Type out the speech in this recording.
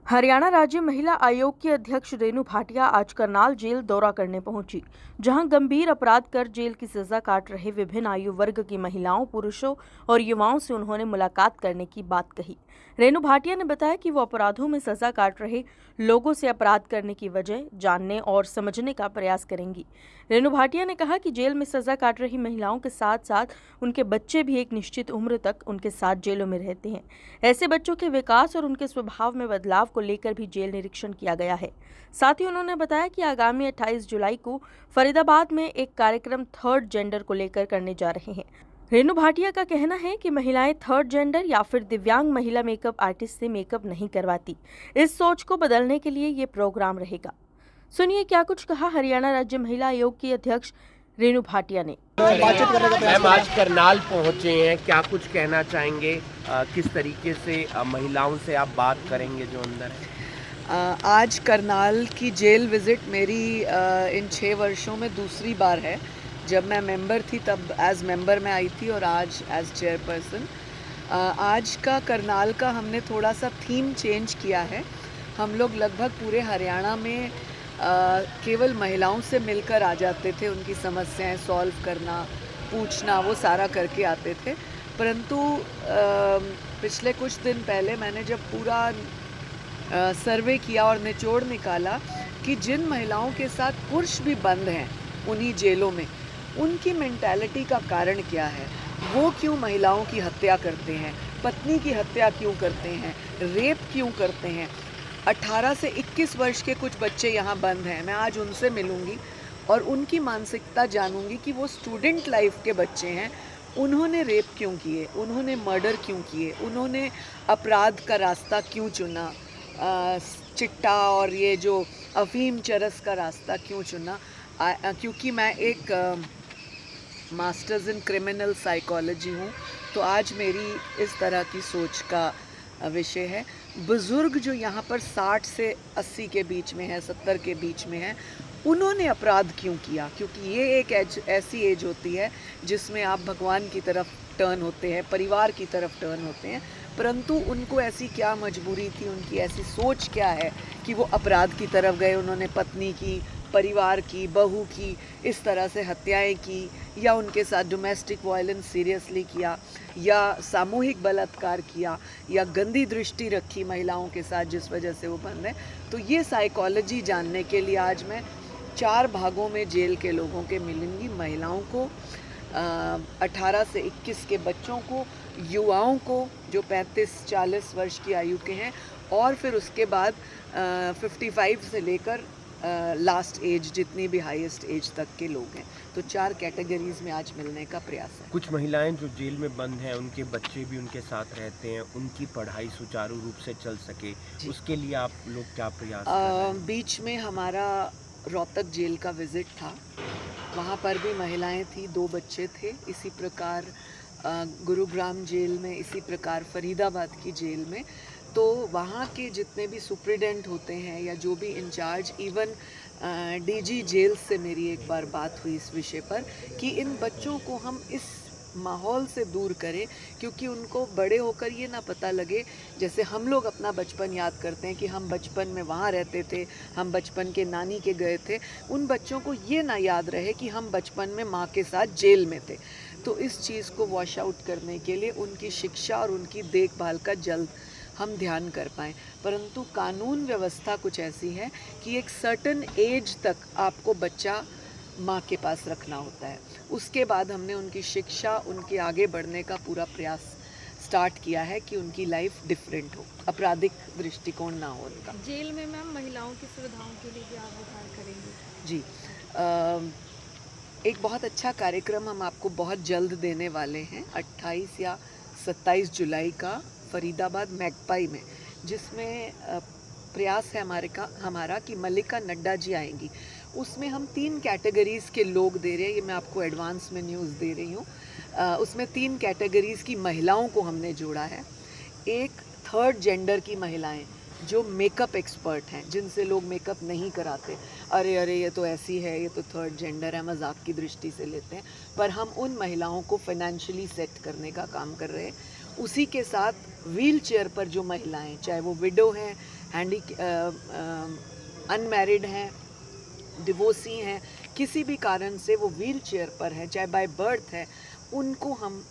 हरियाणा राज्य महिला आयोग की अध्यक्ष रेणु भाटिया आज करनाल जेल दौरा करने पहुंची, जहां गंभीर अपराध कर जेल की सजा काट रहे विभिन्न आयु वर्ग की महिलाओं, पुरुषों और युवाओं से उन्होंने मुलाकात करने की बात कही। रेणु भाटिया ने बताया कि वो अपराधों में सजा काट रहे लोगों से अपराध करने की वजह जानने और समझने का प्रयास करेंगी। रेणु भाटिया ने कहा कि जेल में सजा काट रही महिलाओं के साथ साथ उनके बच्चे भी एक निश्चित उम्र तक उनके साथ जेलों में रहते हैं। ऐसे बच्चों के विकास और उनके स्वभाव में बदलाव को लेकर भी जेल निरीक्षण किया गया है। साथ ही उन्होंने बताया कि आगामी 28 जुलाई को फरीदाबाद में एक कार्यक्रम थर्ड जेंडर को लेकर करने जा रहे हैं। रेणु भाटिया का कहना है कि महिलाएं थर्ड जेंडर या फिर दिव्यांग महिला मेकअप आर्टिस्ट से मेकअप नहीं करवाती। इस सोच को बदलने के लिए ये प्रोग्राम रहेगा। सुनिए क्या कुछ कहा हरियाणा राज्य महिला आयोग की अध्यक्ष रेणु भाटिया ने। मैम आज करनाल पहुंचे हैं, क्या कुछ कहना चाहेंगे? किस तरीके से महिलाओं से आप बात करेंगे जो अंदर है? आज करनाल की जेल विज़िट मेरी इन 6 वर्षों में दूसरी बार है। जब मैं मेंबर थी तब एज मेंबर में आई थी और आज एज चेयरपर्सन। आज का करनाल का हमने थोड़ा सा थीम चेंज किया है। हम लोग लगभग पूरे हरियाणा में केवल महिलाओं से मिलकर आ जाते थे, उनकी समस्याएं सॉल्व करना, पूछना, वो सारा करके आते थे। परंतु पिछले कुछ दिन पहले मैंने जब पूरा सर्वे किया और निचोड़ निकाला कि जिन महिलाओं के साथ पुरुष भी बंद हैं उन्हीं जेलों में, उनकी मेंटालिटी का कारण क्या है, वो क्यों महिलाओं की हत्या करते हैं, पत्नी की हत्या क्यों करते हैं, रेप क्यों करते हैं। 18 से 21 वर्ष के कुछ बच्चे यहाँ बंद हैं। मैं आज उनसे मिलूँगी और उनकी मानसिकता जानूँगी कि वो स्टूडेंट लाइफ के बच्चे हैं, उन्होंने रेप क्यों किए, उन्होंने मर्डर क्यों किए, उन्होंने अपराध का रास्ता क्यों चुना, चिट्टा और ये जो अफीम चरस का रास्ता क्यों चुना। क्योंकि मैं एक मास्टर्स इन क्रिमिनल साइकोलॉजी हूँ, तो आज मेरी इस तरह की सोच का विषय है। बुज़ुर्ग जो यहाँ पर 60 से 80 के बीच में है, 70 के बीच में है, उन्होंने अपराध क्यों किया? क्योंकि ये एक ऐसी एज होती है जिसमें आप भगवान की तरफ टर्न होते हैं, परिवार की तरफ टर्न होते हैं, परंतु उनको ऐसी क्या मजबूरी थी, उनकी ऐसी सोच क्या है कि वो अपराध की तरफ गए। उन्होंने पत्नी की, परिवार की, बहू की इस तरह से हत्याएं की, या उनके साथ डोमेस्टिक वायलेंस सीरियसली किया, या सामूहिक बलात्कार किया, या गंदी दृष्टि रखी महिलाओं के साथ जिस वजह से वो बंद है। तो ये साइकोलॉजी जानने के लिए आज मैं 4 भागों में जेल के लोगों के मिलूंगी। महिलाओं को, 18 से 21 के बच्चों को, युवाओं को जो 35-40 वर्ष की आयु के हैं, और फिर उसके बाद 55 से लेकर लास्ट एज, जितनी भी हाईएस्ट एज तक के लोग हैं। तो 4 कैटेगरीज में आज मिलने का प्रयास है। कुछ महिलाएं जो जेल में बंद हैं, उनके बच्चे भी उनके साथ रहते हैं, उनकी पढ़ाई सुचारू रूप से चल सके, उसके लिए आप लोग क्या प्रयास कर रहे हैं? बीच में हमारा रोहतक जेल का विज़िट था, वहाँ पर भी महिलाएं थी, 2 बच्चे थे। इसी प्रकार गुरुग्राम जेल में, इसी प्रकार फरीदाबाद की जेल में। तो वहाँ के जितने भी सुप्रिटेंडेंट होते हैं या जो भी इंचार्ज, इवन डीजी जेल से मेरी एक बार बात हुई इस विषय पर कि इन बच्चों को हम इस माहौल से दूर करें, क्योंकि उनको बड़े होकर ये ना पता लगे, जैसे हम लोग अपना बचपन याद करते हैं कि हम बचपन में वहाँ रहते थे, हम बचपन के नानी के गए थे, उन बच्चों को ये ना याद रहे कि हम बचपन में माँ के साथ जेल में थे। तो इस चीज़ को वॉश आउट करने के लिए उनकी शिक्षा और उनकी देखभाल का जल्द हम ध्यान कर पाएँ। परंतु कानून व्यवस्था कुछ ऐसी है कि एक सर्टेन एज तक आपको बच्चा माँ के पास रखना होता है। उसके बाद हमने उनकी शिक्षा, उनके आगे बढ़ने का पूरा प्रयास स्टार्ट किया है कि उनकी लाइफ डिफरेंट हो, आपराधिक दृष्टिकोण ना हो उनका। जेल में मैम महिलाओं की सुविधाओं के लिए भी आप विचार करेंगे? जी, एक बहुत अच्छा कार्यक्रम हम आपको बहुत जल्द देने वाले हैं, 28 या 27 जुलाई का फरीदाबाद मैगपाई में, जिसमें प्रयास है हमारा कि मल्लिका नड्डा जी आएंगी। उसमें हम 3 कैटेगरीज़ के लोग दे रहे हैं, ये मैं आपको एडवांस में न्यूज़ दे रही हूँ। उसमें 3 कैटेगरीज़ की महिलाओं को हमने जोड़ा है। एक थर्ड जेंडर की महिलाएं जो मेकअप एक्सपर्ट हैं, जिनसे लोग मेकअप नहीं कराते, अरे ये तो ऐसी है, ये तो थर्ड जेंडर है, मजाक की दृष्टि से लेते हैं, पर हम उन महिलाओं को फाइनेंशियली सेट करने का काम कर रहे हैं। उसी के साथ व्हील चेयर पर जो महिलाएं, चाहे वो विडो हैं, हैंडी अनमैरिड हैं, डिवोर्सी हैं, किसी भी कारण से वो व्हील चेयर पर है, चाहे बाय बर्थ है, उनको हम